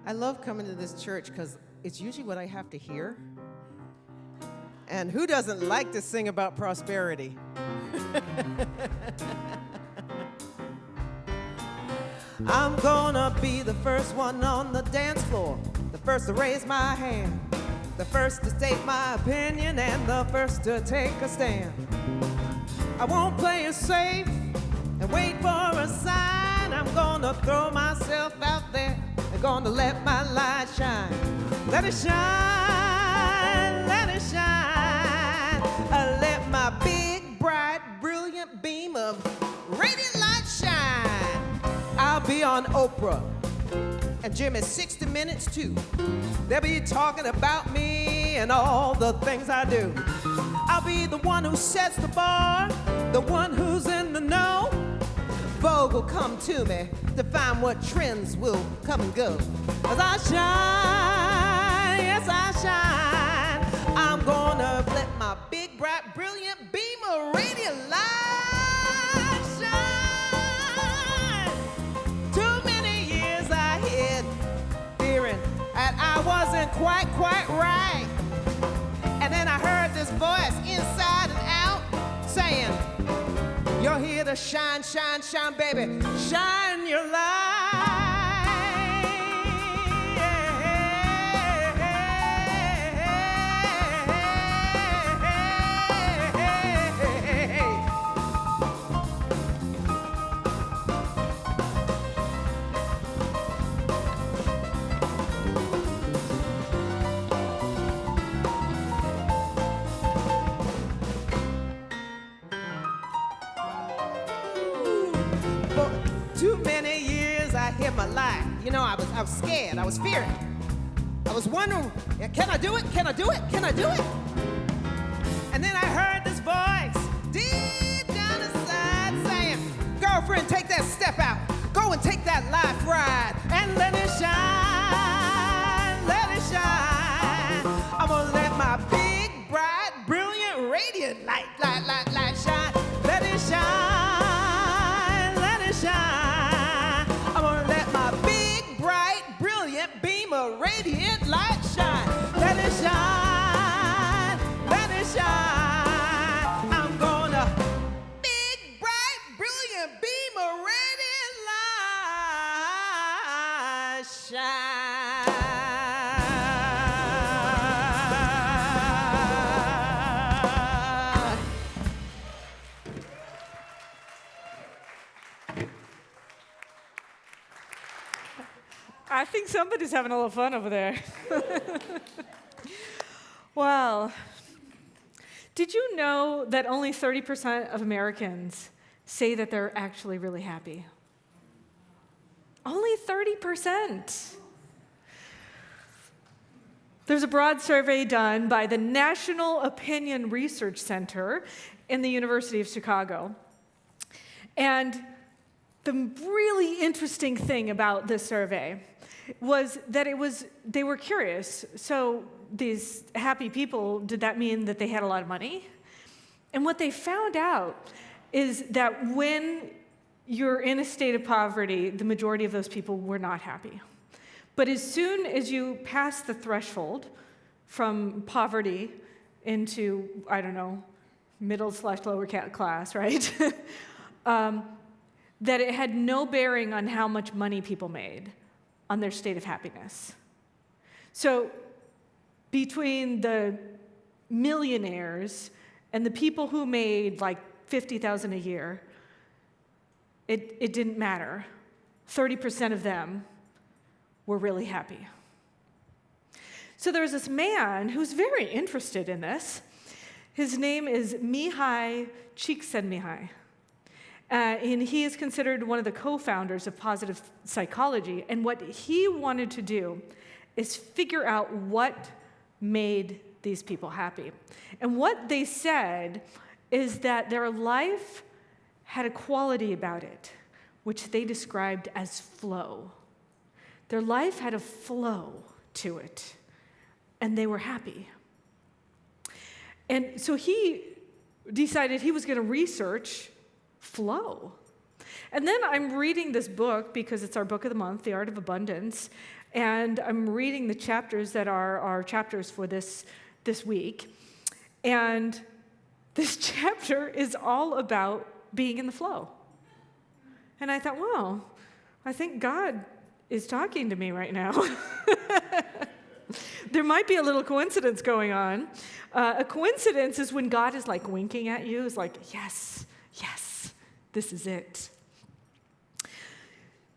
I love coming to this church because it's usually what I have to hear. And who doesn't like to sing about prosperity? I'm gonna be the first one on the dance floor, the first to raise my hand, the first to state my opinion, and the first to take a stand. I won't play it safe and wait for a sign. I'm gonna throw myself out there and gonna let my light shine. Let it shine, let it shine. Let my big, bright, brilliant beam of radiant light shine. I'll be on Oprah and Jimmy's 60 Minutes too. They'll be talking about me and all the things I do. I'll be the one who sets the bar, the one who's in the know. Vogue will come to me to find what trends will come and go. As I shine, yes I shine. I'm gonna let my big, bright, brilliant beam of radiant light shine. Too many years I hid, fearing that I wasn't quite right. And then I heard this voice inside and out saying, you're here to shine, shine, shine, baby. Shine your light. Too many years I hid my life. You know, I was scared. I was fearing. I was wondering, can I do it? Can I do it? Can I do it? And then I heard this voice deep down inside saying, girlfriend, take that step out. Go and take that life ride and let it shine. Let it shine. I'm gonna let my big, bright, brilliant, radiant light shine. Let it shine. Let it shine. Beam of radiant light shine. Let it shine. Let it shine. I'm gonna big, bright, brilliant beam of radiant light shine. I think somebody's having a little fun over there. Well, did you know that only 30% of Americans say that they're actually really happy? Only 30%. There's a broad survey done by the National Opinion Research Center in the University of Chicago. And the really interesting thing about this survey was that they were curious. So these happy people, did that mean that they had a lot of money? And what they found out is that when you're in a state of poverty, the majority of those people were not happy. But as soon as you pass the threshold from poverty into, I don't know, middle/lower class, right? That it had no bearing on how much money people made on their state of happiness. So between the millionaires and the people who made like $50,000 a year, it didn't matter. 30% of them were really happy. So there was this man who's very interested in this. His name is Mihai Csikszentmihalyi. And he is considered one of the co-founders of positive psychology. And what he wanted to do is figure out what made these people happy. And what they said is that their life had a quality about it, which they described as flow. Their life had a flow to it, and they were happy. And so he decided he was going to research flow. And then I'm reading this book because it's our book of the month, The Art of Abundance, and I'm reading the chapters that are our chapters for this week. And this chapter is all about being in the flow. And I thought, well, I think God is talking to me right now. There might be a little coincidence going on. A coincidence is when God is like winking at you. It's like, yes, yes, this is it.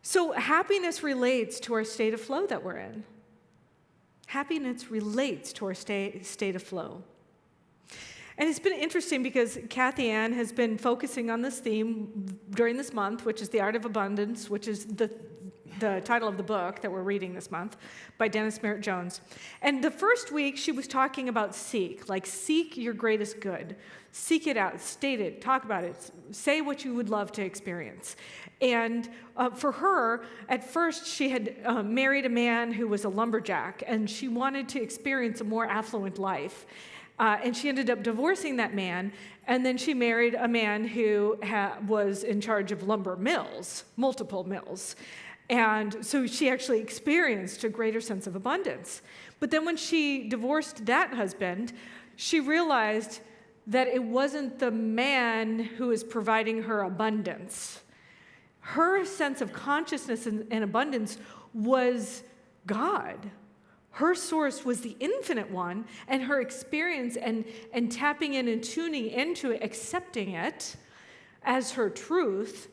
So happiness relates to our state of flow that we're in. Happiness relates to our state of flow. And it's been interesting because Kathy Ann has been focusing on this theme during this month, which is The Art of Abundance, which is the title of the book that we're reading this month by Dennis Merritt Jones. And the first week, she was talking about seek, like seek your greatest good. Seek it out, state it, talk about it, say what you would love to experience. And for her, at first, she had married a man who was a lumberjack, and she wanted to experience a more affluent life. And she ended up divorcing that man, and then she married a man who was in charge of lumber mills, multiple mills. And so she actually experienced a greater sense of abundance. But then when she divorced that husband, she realized that it wasn't the man who was providing her abundance. Her sense of consciousness and abundance was God. Her source was the infinite one, and her experience and tapping in and tuning into it, accepting it as her truth,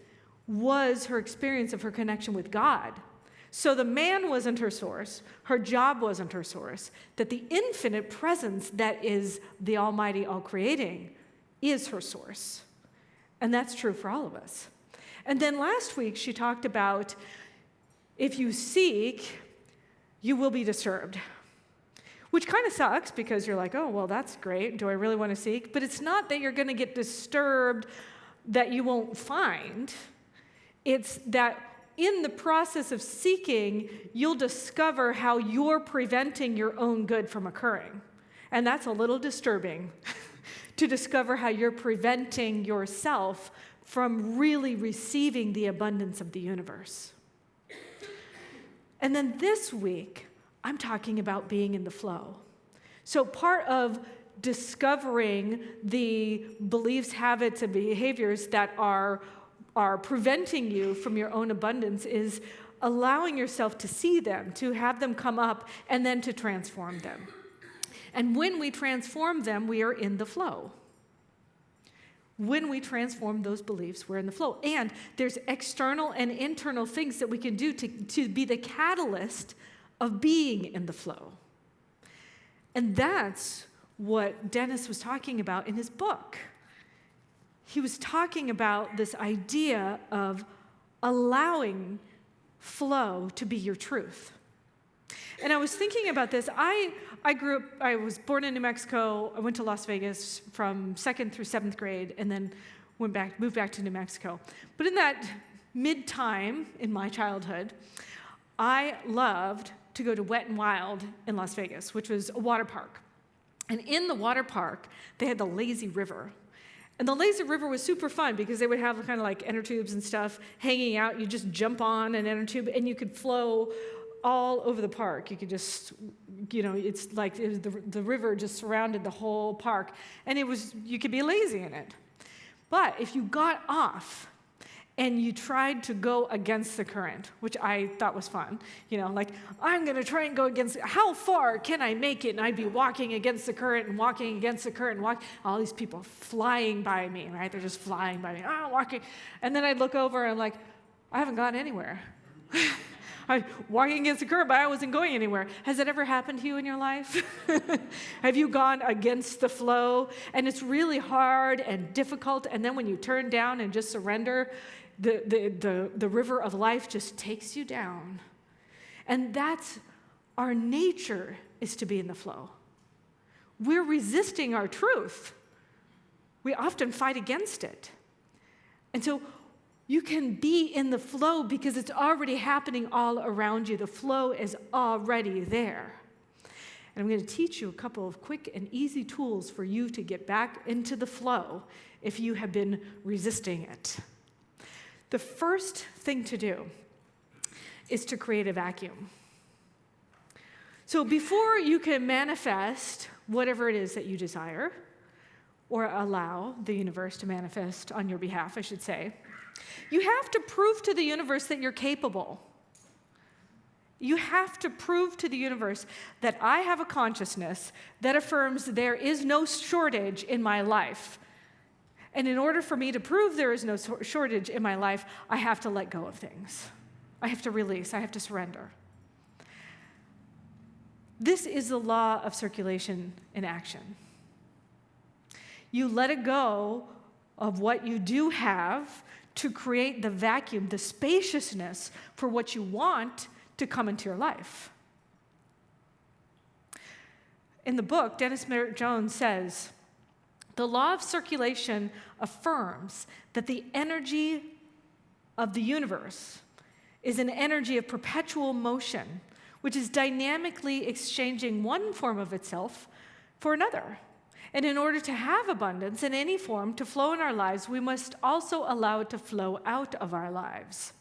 was her experience of her connection with God. So the man wasn't her source, her job wasn't her source, that the infinite presence that is the Almighty, all-creating, is her source. And that's true for all of us. And then last week, she talked about if you seek, you will be disturbed. Which kind of sucks because you're like, oh, well, that's great. Do I really want to seek? But it's not that you're going to get disturbed that you won't find. It's that in the process of seeking, you'll discover how you're preventing your own good from occurring. And that's a little disturbing to discover how you're preventing yourself from really receiving the abundance of the universe. And then this week, I'm talking about being in the flow. So part of discovering the beliefs, habits, and behaviors that are preventing you from your own abundance is allowing yourself to see them, to have them come up, and then to transform them. And when we transform them, we are in the flow. When we transform those beliefs, we're in the flow. And there's external and internal things that we can do to be the catalyst of being in the flow. And that's what Dennis was talking about in his book. He was talking about this idea of allowing flow to be your truth. And I was thinking about this. I was born in New Mexico. I went to Las Vegas from 2nd through 7th grade and then moved back to New Mexico. But in that mid-time in my childhood, I loved to go to Wet n Wild in Las Vegas, which was a water park. And in the water park, they had the lazy river. And the lazy river was super fun because they would have kind of like inner tubes and stuff hanging out. You just jump on an inner tube and you could flow all over the park. You could just, it's like the river just surrounded the whole park. And you could be lazy in it. But if you got off and you tried to go against the current, which I thought was fun, like I'm going to try and go against, how far can I make it? And I'd be walking against the current and walking against the current and all these people flying by me, right? They're just flying by me, walking. And then I'd look over and I'm like, I haven't gone anywhere. I'm walking against the current, but I wasn't going anywhere. Has that ever happened to you in your life? Have you gone against the flow? And it's really hard and difficult. And then when you turn down and just surrender, the river of life just takes you down. And that's our nature, is to be in the flow. We're resisting our truth. We often fight against it. And so you can be in the flow because it's already happening all around you. The flow is already there. And I'm going to teach you a couple of quick and easy tools for you to get back into the flow if you have been resisting it. The first thing to do is to create a vacuum. So before you can manifest whatever it is that you desire, or allow the universe to manifest on your behalf, I should say, you have to prove to the universe that you're capable. You have to prove to the universe that I have a consciousness that affirms there is no shortage in my life. And in order for me to prove there is no shortage in my life, I have to let go of things. I have to release. I have to surrender. This is the law of circulation in action. You let it go of what you do have to create the vacuum, the spaciousness for what you want to come into your life. In the book, Dennis Merritt Jones says, the law of circulation affirms that the energy of the universe is an energy of perpetual motion, which is dynamically exchanging one form of itself for another. And in order to have abundance in any form to flow in our lives, we must also allow it to flow out of our lives.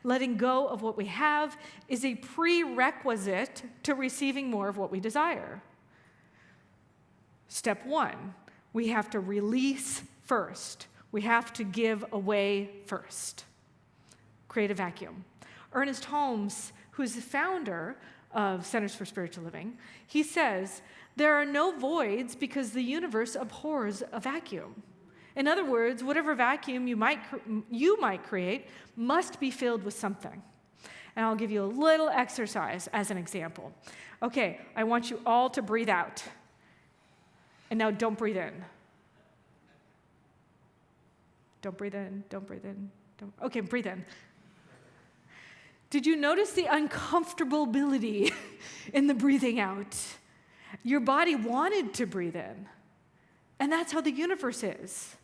Letting go of what we have is a prerequisite to receiving more of what we desire. Step one, we have to release first. We have to give away first. Create a vacuum. Ernest Holmes, who's the founder of Centers for Spiritual Living, he says, there are no voids because the universe abhors a vacuum. In other words, whatever vacuum you might create must be filled with something. And I'll give you a little exercise as an example. Okay, I want you all to breathe out. And now don't breathe in. Don't breathe in, don't breathe in. Okay, breathe in. Did you notice the uncomfortability in the breathing out? Your body wanted to breathe in. And that's how the universe is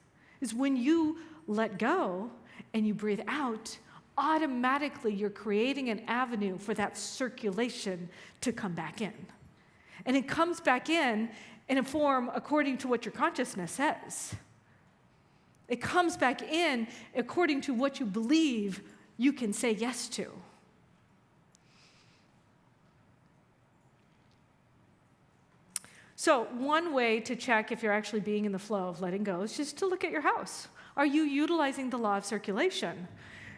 when you let go and you breathe out, automatically you're creating an avenue for that circulation to come back in. And it comes back in a form according to what your consciousness says. It comes back in according to what you believe you can say yes to. So one way to check if you're actually being in the flow of letting go is just to look at your house. Are you utilizing the law of circulation?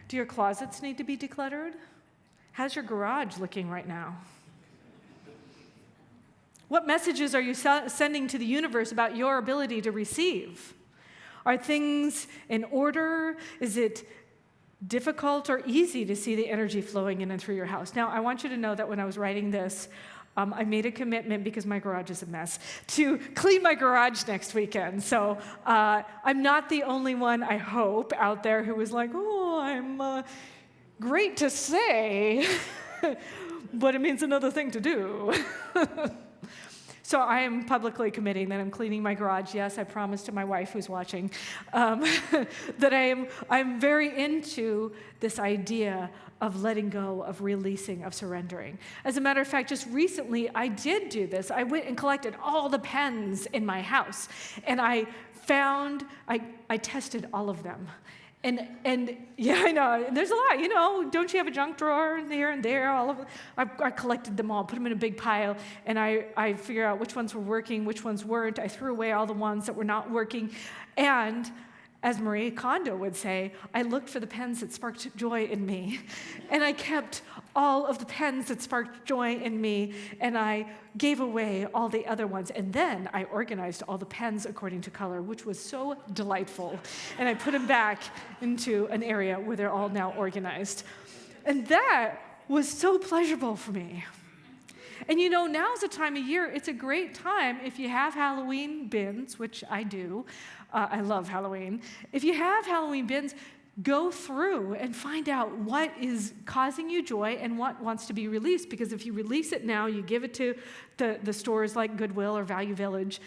Do your closets need to be decluttered? How's your garage looking right now? What messages are you sending to the universe about your ability to receive? Are things in order? Is it difficult or easy to see the energy flowing in and through your house? Now, I want you to know that when I was writing this, I made a commitment, because my garage is a mess, to clean my garage next weekend. So I'm not the only one, I hope, out there who was like, oh, I'm great to say, but it means another thing to do. So I am publicly committing that I'm cleaning my garage. Yes, I promised to my wife who's watching that I'm very into this idea of letting go, of releasing, of surrendering. As a matter of fact, just recently I did do this. I went and collected all the pens in my house, and I tested all of them. And yeah, I know, there's a lot, don't you have a junk drawer here and there? I collected them all, put them in a big pile, and I figured out which ones were working, which ones weren't. I threw away all the ones that were not working. And as Marie Kondo would say, I looked for the pens that sparked joy in me. And I kept all of the pens that sparked joy in me, and I gave away all the other ones. And then I organized all the pens according to color, which was so delightful. And I put them back into an area where they're all now organized. And that was so pleasurable for me. And now's the time of year, it's a great time if you have Halloween bins, which I do. I love Halloween. If you have Halloween bins, go through and find out what is causing you joy and what wants to be released. Because if you release it now, you give it to the stores like Goodwill or Value Village,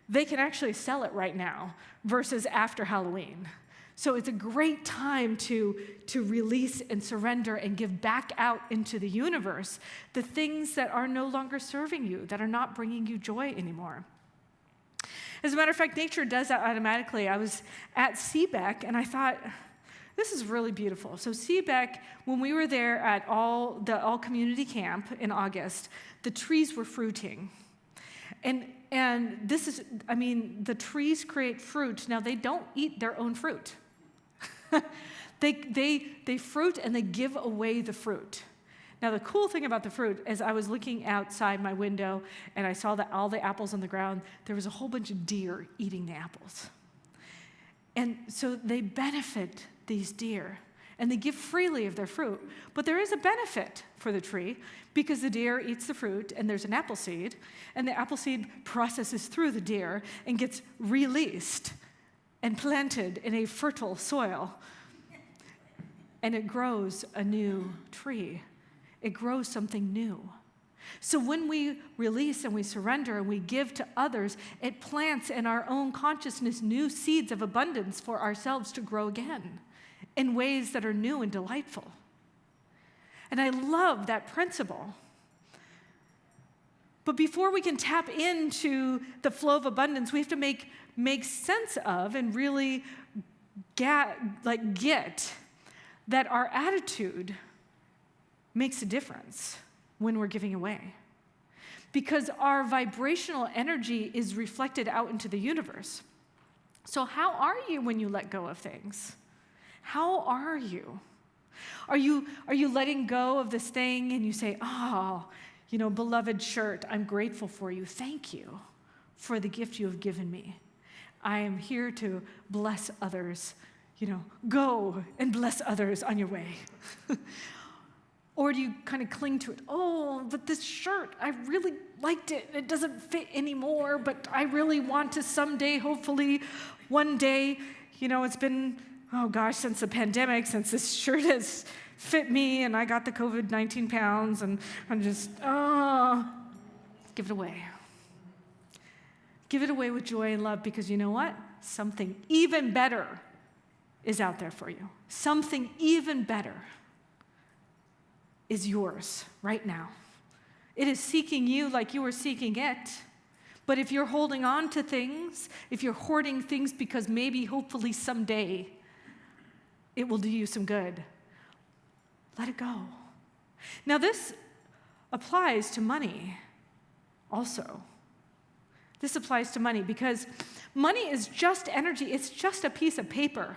they can actually sell it right now versus after Halloween. So it's a great time to release and surrender and give back out into the universe the things that are no longer serving you, that are not bringing you joy anymore. As a matter of fact, nature does that automatically. I was at Seebeck, and I thought, This is really beautiful. So Seebeck, when we were there at the all community camp in August, the trees were fruiting. And this is, the trees create fruit. Now, they don't eat their own fruit. They fruit and they give away the fruit. Now, the cool thing about the fruit is I was looking outside my window and I saw all the apples on the ground. There was a whole bunch of deer eating the apples. And so they benefit these deer, and they give freely of their fruit. But there is a benefit for the tree because the deer eats the fruit, and there's an apple seed, and the apple seed processes through the deer and gets released and planted in a fertile soil. And it grows a new tree. It grows something new. So when we release and we surrender and we give to others, it plants in our own consciousness new seeds of abundance for ourselves to grow again in ways that are new and delightful. And I love that principle. But before we can tap into the flow of abundance, we have to make sense of and really get that our attitude makes a difference when we're giving away. Because our vibrational energy is reflected out into the universe. So how are you when you let go of things? How are you? Are you letting go of this thing and you say, beloved shirt, I'm grateful for you. Thank you for the gift you have given me. I am here to bless others. Go and bless others on your way. Or do you kind of cling to it? Oh, but this shirt, I really liked it. It doesn't fit anymore, but I really want to someday, hopefully, one day. It's been, since the pandemic, since this shirt has fit me and I got the COVID 19 pounds and I'm just, give it away. Give it away with joy and love because you know what? Something even better is out there for you. Something even better is yours right now. It is seeking you like you were seeking it. But if you're holding on to things, if you're hoarding things because maybe, hopefully someday, it will do you some good, let it go. Now this applies to money also. This applies to money because money is just energy. It's just a piece of paper.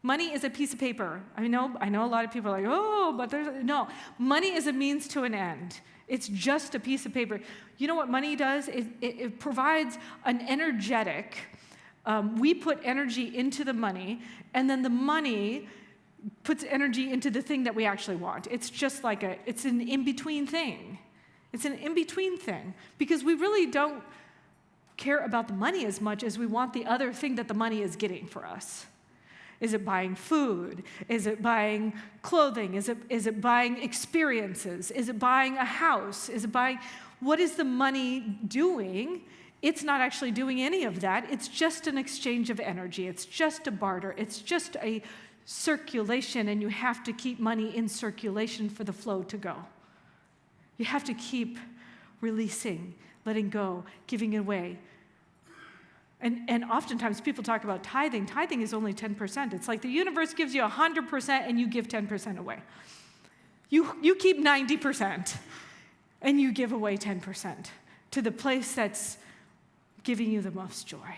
Money is a piece of paper. I know a lot of people are like, but no. Money is a means to an end. It's just a piece of paper. You know what money does? It provides an energetic, we put energy into the money, and then the money puts energy into the thing that we actually want. It's just like it's an in-between thing. It's an in-between thing because we really don't care about the money as much as we want the other thing that the money is getting for us. Is it buying food? Is it buying clothing? Is it buying experiences? Is it buying a house? What is the money doing? It's not actually doing any of that. It's just an exchange of energy. It's just a barter. It's just a circulation, and you have to keep money in circulation for the flow to go. You have to keep releasing, letting go, giving it away. And oftentimes people talk about tithing. Tithing is only 10%. It's like the universe gives you 100% and you give 10% away. You keep 90% and you give away 10% to the place that's giving you the most joy.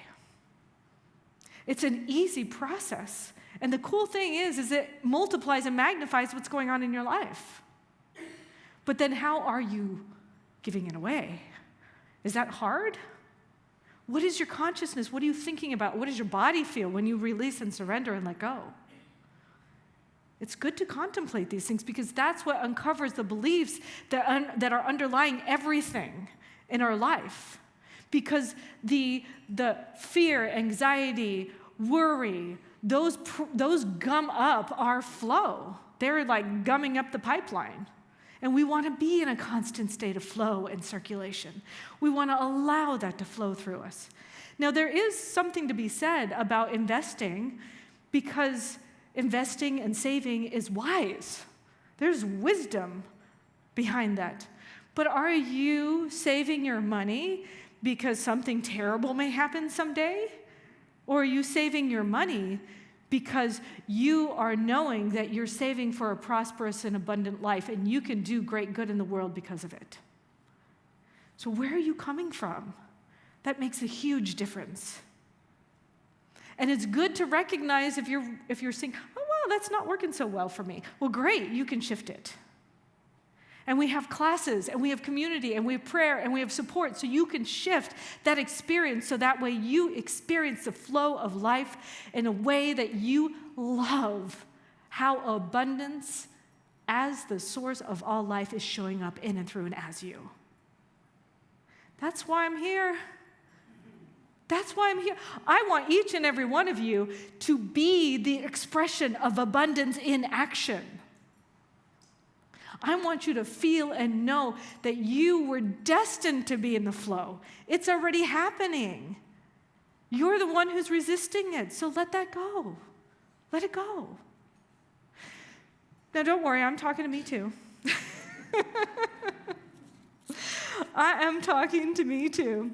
It's an easy process. And the cool thing is it multiplies and magnifies what's going on in your life. But then how are you giving it away? Is that hard? What is your consciousness? What are you thinking about? What does your body feel when you release and surrender and let go? It's good to contemplate these things because that's what uncovers the beliefs that are underlying everything in our life. Because the fear, anxiety, worry, those gum up our flow. They're like gumming up the pipeline. And we want to be in a constant state of flow and circulation. We want to allow that to flow through us. Now, there is something to be said about investing because investing and saving is wise. There's wisdom behind that. But are you saving your money because something terrible may happen someday? Or are you saving your money because you are knowing that you're saving for a prosperous and abundant life, and you can do great good in the world because of it. So where are you coming from? That makes a huge difference. And it's good to recognize if you're saying, oh, wow, that's not working so well for me. Well, great, you can shift it. And we have classes, and we have community, and we have prayer, and we have support, so you can shift that experience so that way you experience the flow of life in a way that you love how abundance as the source of all life is showing up in and through and as you. That's why I'm here. That's why I'm here. I want each and every one of you to be the expression of abundance in action. I want you to feel and know that you were destined to be in the flow. It's already happening. You're the one who's resisting it, so let that go. Let it go. Now, don't worry, I'm talking to me too. I am talking to me too.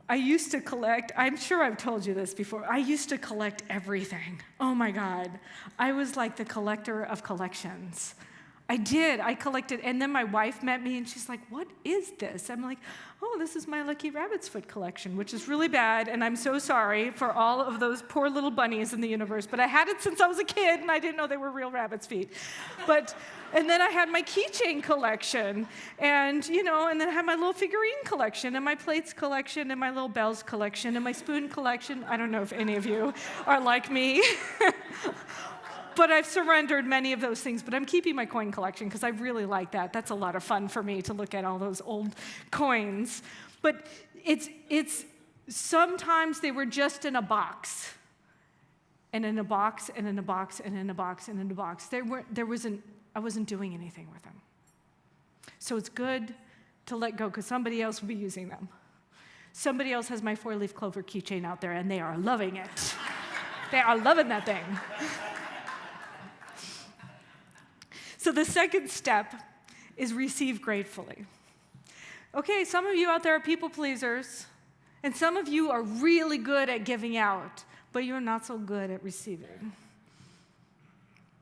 I used to collect, I'm sure I've told you this before, I used to collect everything. Oh my God. I was like the collector of collections. I did. I collected, and then my wife met me, and she's like, what is this? I'm like, oh, this is my Lucky Rabbit's Foot collection, which is really bad, and I'm so sorry for all of those poor little bunnies in the universe, but I had it since I was a kid, and I didn't know they were real rabbit's feet. And then I had my keychain collection, and then I had my little figurine collection, and my plates collection, and my little bells collection, and my spoon collection. I don't know if any of you are like me. But I've surrendered many of those things, but I'm keeping my coin collection because I really like that. That's a lot of fun for me to look at all those old coins. But it's sometimes they were just in a box, and in a box, and in a box, and in a box, and in a box. I wasn't doing anything with them. So it's good to let go because somebody else will be using them. Somebody else has my 4-leaf clover keychain out there, and they are loving it. They are loving that thing. So the second step is receive gratefully. Okay, some of you out there are people pleasers, and some of you are really good at giving out, but you're not so good at receiving.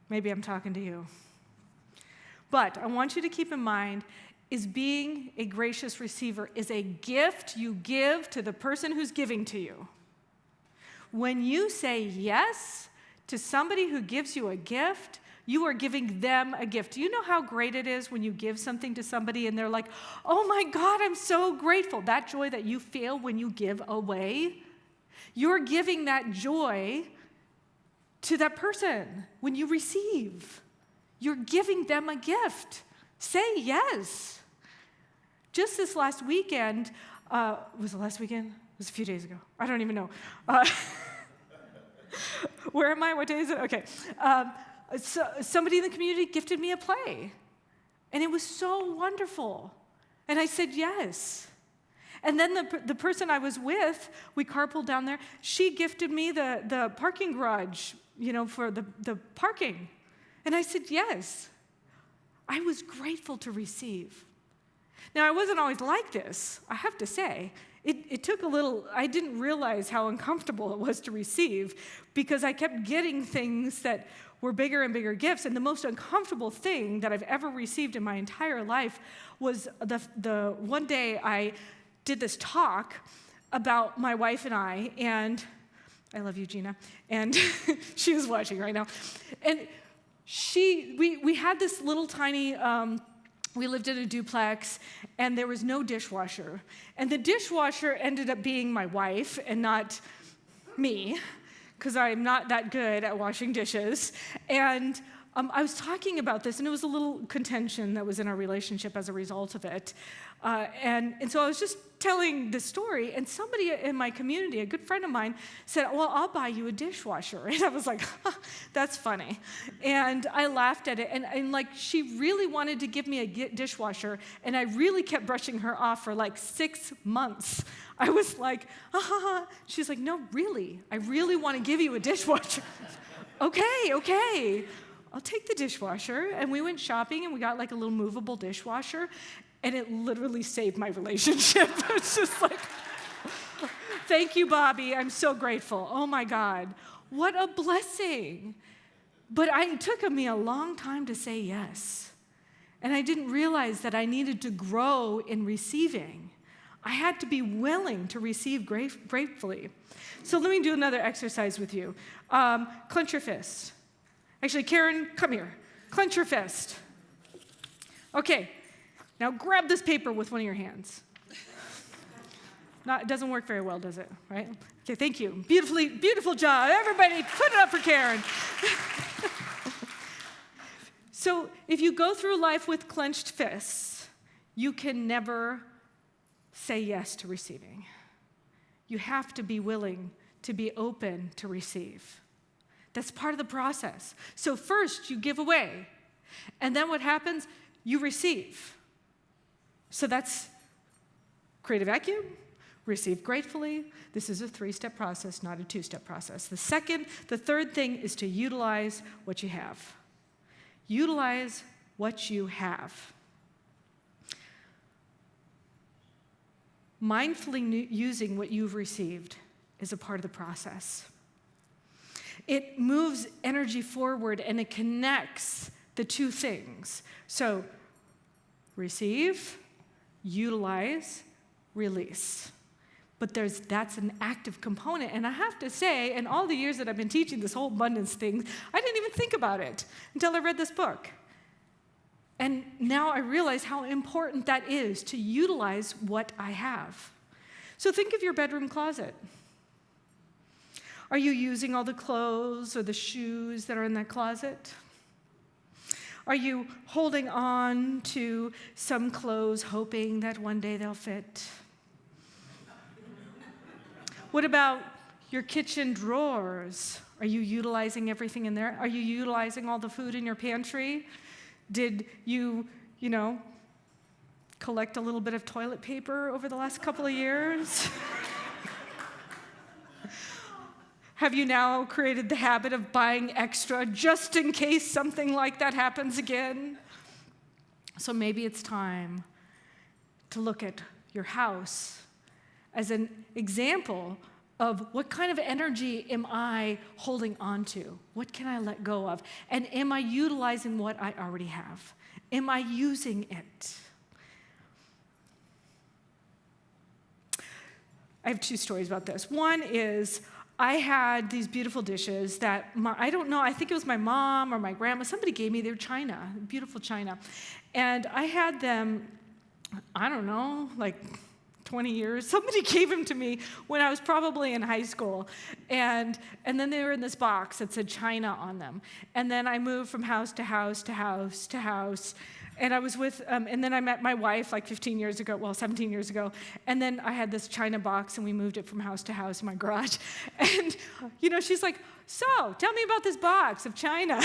Maybe I'm talking to you. But I want you to keep in mind is being a gracious receiver is a gift you give to the person who's giving to you. When you say yes to somebody who gives you a gift, you are giving them a gift. Do you know how great it is when you give something to somebody and they're like, oh my God, I'm so grateful. That joy that you feel when you give away, you're giving that joy to that person when you receive. You're giving them a gift. Say yes. Just this last weekend, was it last weekend? It was a few days ago. I don't even know. Where am I? What day is it? Okay. So somebody in the community gifted me a play, and it was so wonderful. And I said yes. And then the person I was with, we carpooled down there, she gifted me the parking garage, for the parking. And I said yes. I was grateful to receive. Now, I wasn't always like this, I have to say. It took a little, I didn't realize how uncomfortable it was to receive because I kept getting things that were bigger and bigger gifts. And the most uncomfortable thing that I've ever received in my entire life was the one day I did this talk about my wife and I, and I love you, Gina, and she was watching right now. And we had this little tiny, we lived in a duplex, and there was no dishwasher. And the dishwasher ended up being my wife and not me, because I'm not that good at washing dishes. And I was talking about this, and it was a little contention that was in our relationship as a result of it. And so I was just telling this story, and somebody in my community, a good friend of mine, said, well, I'll buy you a dishwasher. And I was like, that's funny. And I laughed at it, and like she really wanted to give me a dishwasher, and I really kept brushing her off for like 6 months. I was like, She's like, no, really, I really want to give you a dishwasher. Okay. I'll take the dishwasher. And we went shopping, and we got like a little movable dishwasher, and it literally saved my relationship. It's just like, Thank you, Bobby. I'm so grateful. Oh my God. What a blessing. But it took me a long time to say yes. And I didn't realize that I needed to grow in receiving. I had to be willing to receive gratefully. So let me do another exercise with you. Clench your fist. Actually, Karen, come here. Clench your fist. Okay, now grab this paper with one of your hands. It doesn't work very well, does it? Right? Okay, thank you. Beautiful job. Everybody, put it up for Karen. So if you go through life with clenched fists, you can never say yes to receiving. You have to be willing to be open to receive. That's part of the process. So first, you give away. And then what happens? You receive. So that's create a vacuum, receive gratefully. This is a 3-step process, not a 2-step process. The third thing is to utilize what you have. Utilize what you have. Mindfully using what you've received is a part of the process. It moves energy forward and it connects the two things. So, receive, utilize, release. But that's an active component. And I have to say, in all the years that I've been teaching this whole abundance thing, I didn't even think about it until I read this book. And now I realize how important that is to utilize what I have. So think of your bedroom closet. Are you using all the clothes or the shoes that are in that closet? Are you holding on to some clothes hoping that one day they'll fit? What about your kitchen drawers? Are you utilizing everything in there? Are you utilizing all the food in your pantry? Did you collect a little bit of toilet paper over the last couple of years? Have you now created the habit of buying extra just in case something like that happens again? So maybe it's time to look at your house as an example of what kind of energy am I holding on to? What can I let go of? And am I utilizing what I already have? Am I using it? I have 2 stories about this. One is I had these beautiful dishes that I think it was my mom or my grandma, somebody gave me. They were china, beautiful china. And I had them, like 20 years. Somebody gave them to me when I was probably in high school. And then they were in this box that said China on them. And then I moved from house to house to house to house. And I was and then I met my wife like 17 years ago. And then I had this China box and we moved it from house to house in my garage. And, she's like, so tell me about this box of China.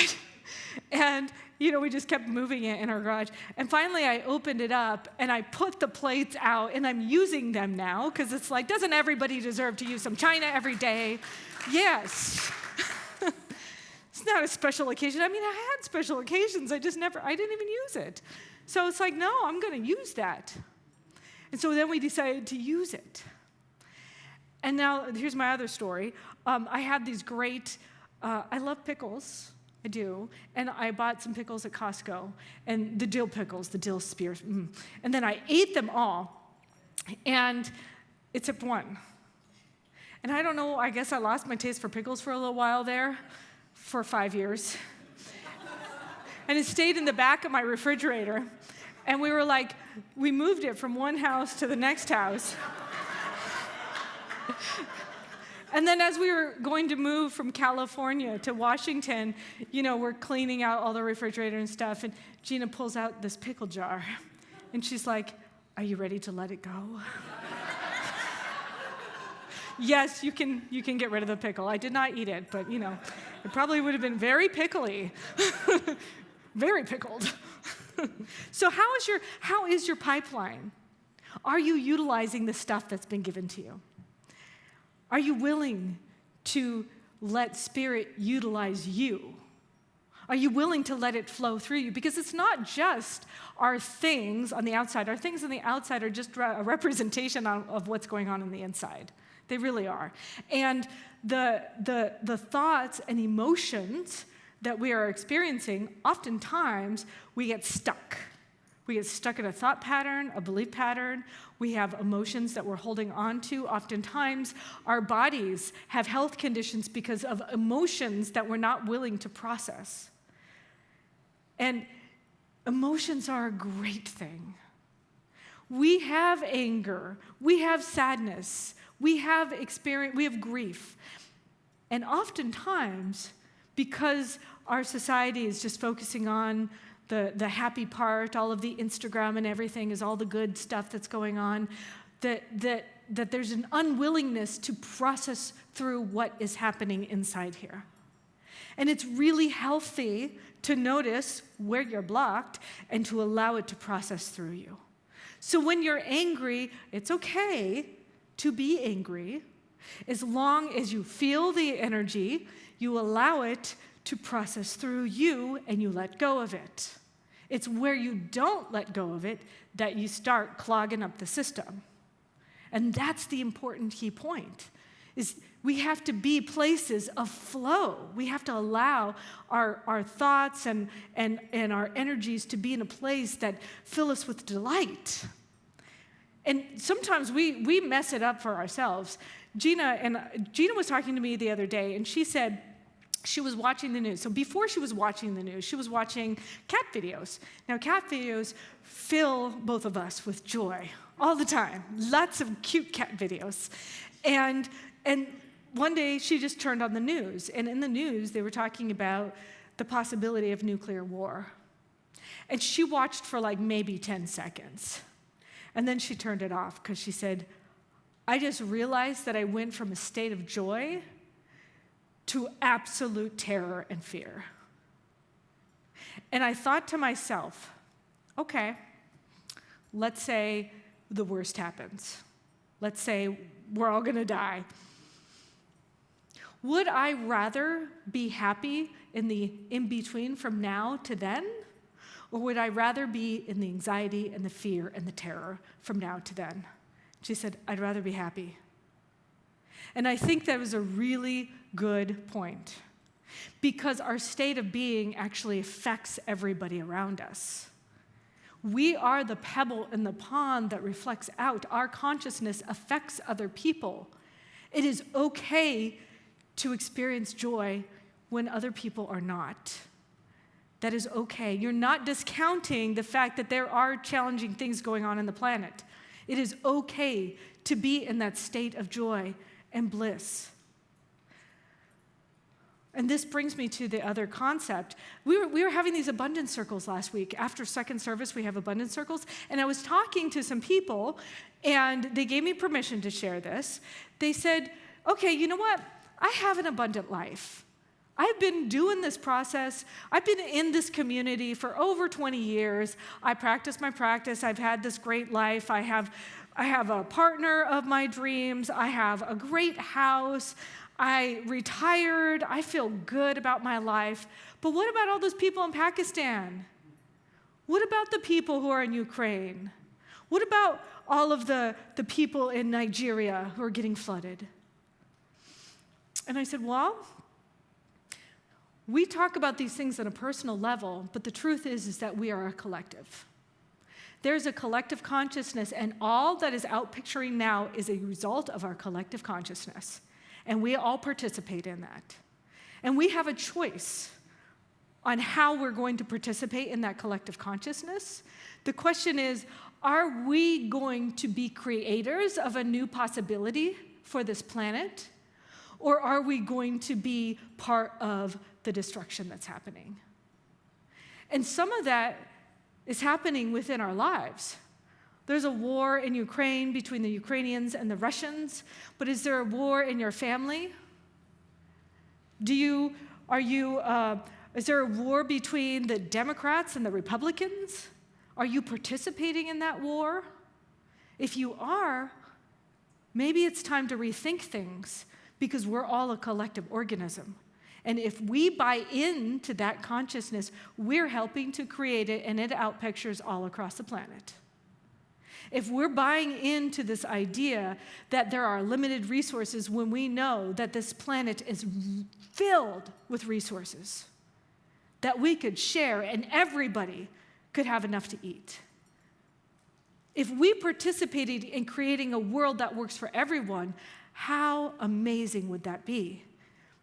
And, we just kept moving it in our garage. And finally I opened it up and I put the plates out and I'm using them now because it's like, doesn't everybody deserve to use some China every day? Yes. It's not a special occasion. I had special occasions. I didn't even use it. So it's like, no, I'm going to use that. And so then we decided to use it. And now here's my other story. I had these great, I love pickles. I do. And I bought some pickles at Costco. And the dill pickles, the dill spears. And then I ate them all. And except one. And I don't know, I guess I lost my taste for pickles for a little while there. For 5 years. And it stayed in the back of my refrigerator. And we moved it from one house to the next house. And then as we were going to move from California to Washington, we're cleaning out all the refrigerator and stuff. And Gina pulls out this pickle jar. And she's like, are you ready to let it go? Yes, you can get rid of the pickle. I did not eat it, but it probably would have been very pickly. Very pickled. So how is your pipeline? Are you utilizing the stuff that's been given to you? Are you willing to let Spirit utilize you? Are you willing to let it flow through you? Because it's not just our things on the outside. Our things on the outside are just a representation of what's going on the inside. They really are. And the thoughts and emotions that we are experiencing, oftentimes we get stuck. We get stuck in a thought pattern, a belief pattern. We have emotions that we're holding on to. Oftentimes, our bodies have health conditions because of emotions that we're not willing to process. And emotions are a great thing. We have anger, we have sadness, we have grief. And oftentimes, because our society is just focusing on the happy part, all of the Instagram and everything is all the good stuff that's going on, that there's an unwillingness to process through what is happening inside here. And it's really healthy to notice where you're blocked and to allow it to process through you. So when you're angry, it's okay to be angry as long as you feel the energy, you allow it to process through you, and you let go of it. It's where you don't let go of it that you start clogging up the system. And that's the important key point, is we have to be places of flow. We have to allow our thoughts and our energies to be in a place that fill us with delight. And sometimes we mess it up for ourselves. Gina was talking to me the other day, and she said, she was watching the news. So before she was watching the news, she was watching cat videos. Now, cat videos fill both of us with joy all the time. Lots of cute cat videos. And one day, she just turned on the news. And in the news, they were talking about the possibility of nuclear war. And she watched for like maybe 10 seconds. And then she turned it off because she said, I just realized that I went from a state of joy to absolute terror and fear. And I thought to myself, okay, let's say the worst happens. Let's say we're all gonna die. Would I rather be happy in the in-between from now to then? Or would I rather be in the anxiety and the fear and the terror from now to then? She said, I'd rather be happy. And I think that was a really good point, because our state of being actually affects everybody around us. We are the pebble in the pond that reflects out. Our consciousness affects other people. It is okay to experience joy when other people are not. That is okay. You're not discounting the fact that there are challenging things going on in the planet. It is okay to be in that state of joy and bliss. And this brings me to the other concept. We were having these abundance circles last week. After second service, we have abundance circles. And I was talking to some people, and they gave me permission to share this. They said, okay, you know what? I have an abundant life. I've been doing this process. I've been in this community for over 20 years. I practice my practice. I've had this great life. I have a partner of my dreams. I have a great house. I retired. I feel good about my life. But what about all those people in Pakistan? What about the people who are in Ukraine? What about all of the people in Nigeria who are getting flooded? And I said, well, we talk about these things on a personal level, but the truth is that we are a collective. There's a collective consciousness, and all that is outpicturing now is a result of our collective consciousness. And we all participate in that. And we have a choice on how we're going to participate in that collective consciousness. The question is, are we going to be creators of a new possibility for this planet? Or are we going to be part of the destruction that's happening? And some of that is happening within our lives. There's a war in Ukraine between the Ukrainians and the Russians, but is there a war in your family? Is there a war between the Democrats and the Republicans? Are you participating in that war? If you are, maybe it's time to rethink things, because we're all a collective organism. And if we buy into that consciousness, we're helping to create it, and it outpictures all across the planet. If we're buying into this idea that there are limited resources when we know that this planet is filled with resources that we could share and everybody could have enough to eat. If we participated in creating a world that works for everyone, how amazing would that be?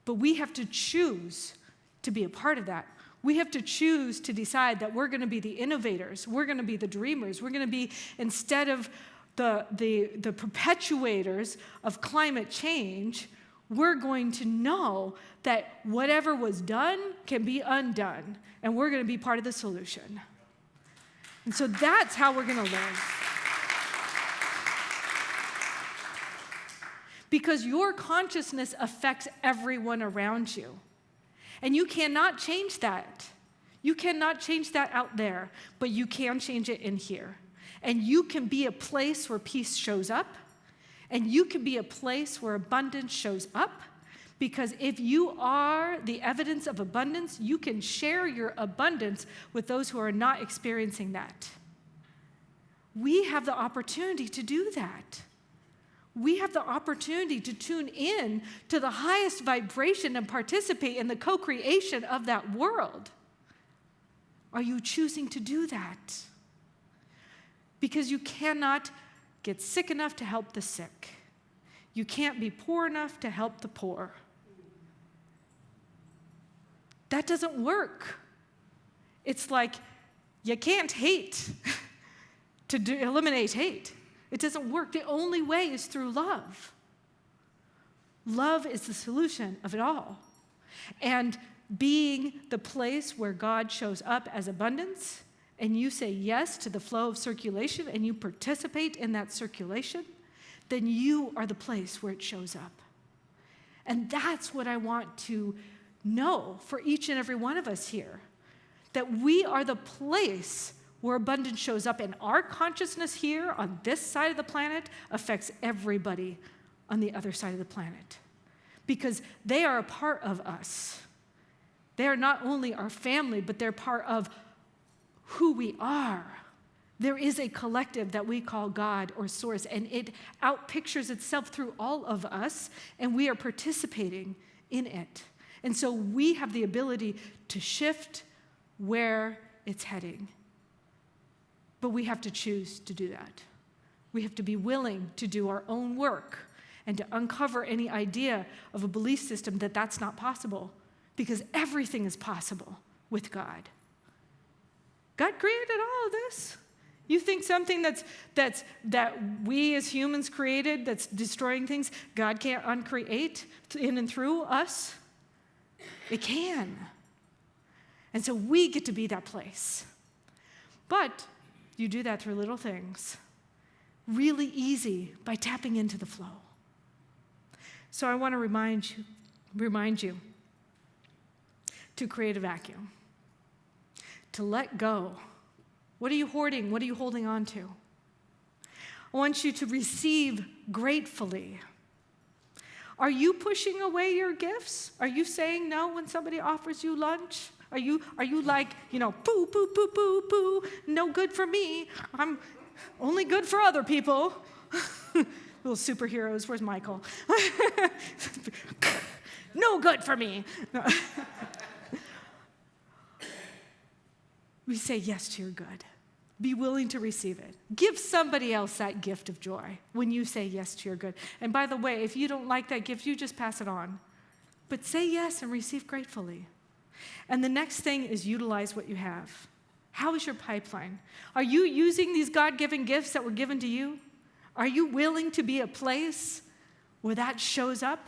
But we have to choose to be a part of that. We have to choose to decide that we're going to be the innovators, we're going to be the dreamers, we're going to be, instead of the perpetuators of climate change, we're going to know that whatever was done can be undone, and we're going to be part of the solution. And so that's how we're going to live. Because your consciousness affects everyone around you. And you cannot change that. You cannot change that out there, but you can change it in here. And you can be a place where peace shows up, and you can be a place where abundance shows up, because if you are the evidence of abundance, you can share your abundance with those who are not experiencing that. We have the opportunity to do that. We have the opportunity to tune in to the highest vibration and participate in the co-creation of that world. Are you choosing to do that? Because you cannot get sick enough to help the sick. You can't be poor enough to help the poor. That doesn't work. It's like you can't hate to eliminate hate. It doesn't work. The only way is through love. Love is the solution of it all. And being the place where God shows up as abundance, and you say yes to the flow of circulation, and you participate in that circulation, then you are the place where it shows up. And that's what I want to know for each and every one of us here, that we are the place where abundance shows up, and our consciousness here on this side of the planet affects everybody on the other side of the planet, because they are a part of us. They are not only our family, but they're part of who we are. There is a collective that we call God or Source, and it outpictures itself through all of us, and we are participating in it. And so we have the ability to shift where it's heading. But we have to choose to do that. We have to be willing to do our own work and to uncover any idea of a belief system that that's not possible, because everything is possible with God. God created all of this. You think something that we as humans created that's destroying things, God can't uncreate in and through us? It can. And so we get to be that place. But you do that through little things, really easy, by tapping into the flow. So I want to remind you to create a vacuum, to let go. What are you hoarding? What are you holding on to? I want you to receive gratefully. Are you pushing away your gifts? Are you saying no when somebody offers you lunch? Are you like, poo, poo, poo, poo, poo, no good for me. I'm only good for other people. Little superheroes, where's Michael? No good for me. No. We say yes to your good. Be willing to receive it. Give somebody else that gift of joy when you say yes to your good. And by the way, if you don't like that gift, you just pass it on. But say yes and receive gratefully. And the next thing is utilize what you have. How is your pipeline? Are you using these God-given gifts that were given to you? Are you willing to be a place where that shows up?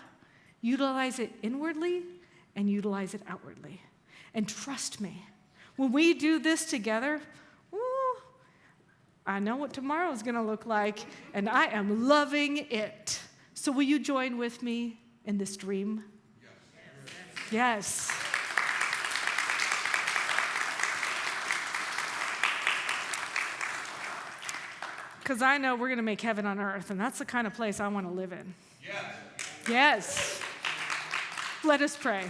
Utilize it inwardly and utilize it outwardly. And trust me, when we do this together, I know what tomorrow is going to look like, and I am loving it. So will you join with me in this dream? Yes. Because I know we're going to make heaven on earth, and that's the kind of place I want to live in. Yes. Let us pray.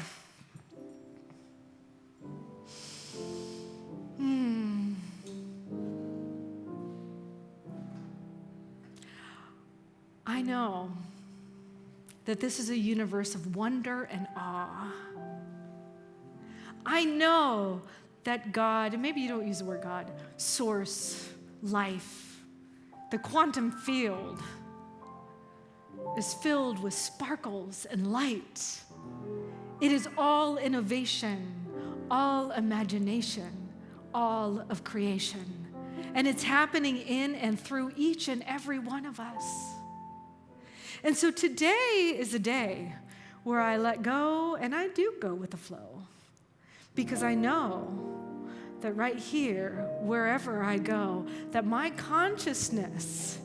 know that this is a universe of wonder and awe. I know that God, and maybe you don't use the word God, source, life, the quantum field is filled with sparkles and light. It is all innovation, all imagination, all of creation. And it's happening in and through each and every one of us. And so today is a day where I let go, and I do go with the flow. Because I know that right here, wherever I go, that my consciousness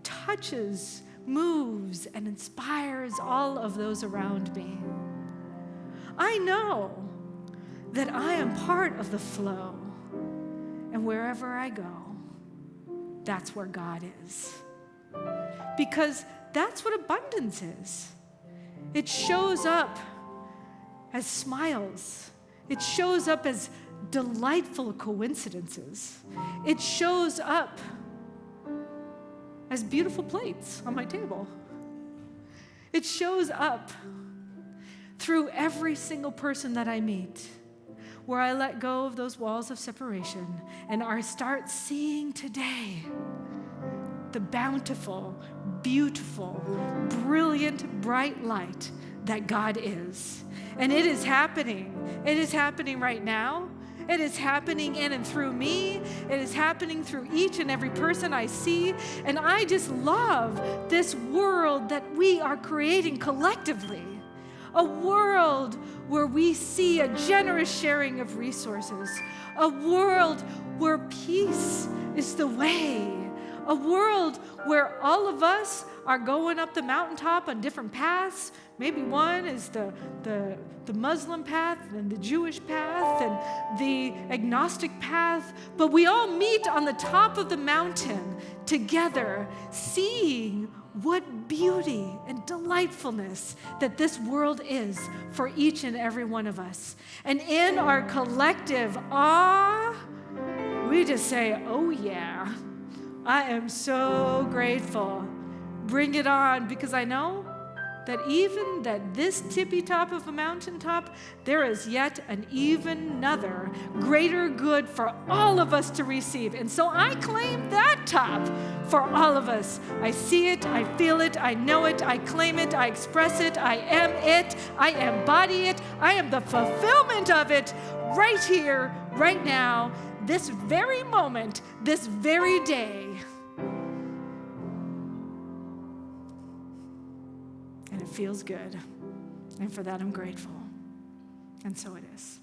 touches, moves, and inspires all of those around me. I know that I am part of the flow, and wherever I go, that's where God is. Because that's what abundance is. It shows up as smiles. It shows up as delightful coincidences. It shows up as beautiful plates on my table. It shows up through every single person that I meet, where I let go of those walls of separation and I start seeing today the bountiful, beautiful, brilliant, bright light that God is. And it is happening. It is happening right now. It is happening in and through me. It is happening through each and every person I see. And I just love this world that we are creating collectively. A world where we see a generous sharing of resources. A world where peace is the way. A world where all of us are going up the mountaintop on different paths. Maybe one is the Muslim path and the Jewish path and the agnostic path, but we all meet on the top of the mountain together, seeing what beauty and delightfulness that this world is for each and every one of us. And in our collective awe, we just say, oh yeah, I am so grateful. Bring it on, because I know that even that this tippy top of a mountaintop, there is yet an even another greater good for all of us to receive. And so I claim that top for all of us. I see it, I feel it, I know it, I claim it, I express it, I am it, I embody it, I am the fulfillment of it right here, right now, this very moment, this very day. And it feels good. And for that, I'm grateful. And so it is.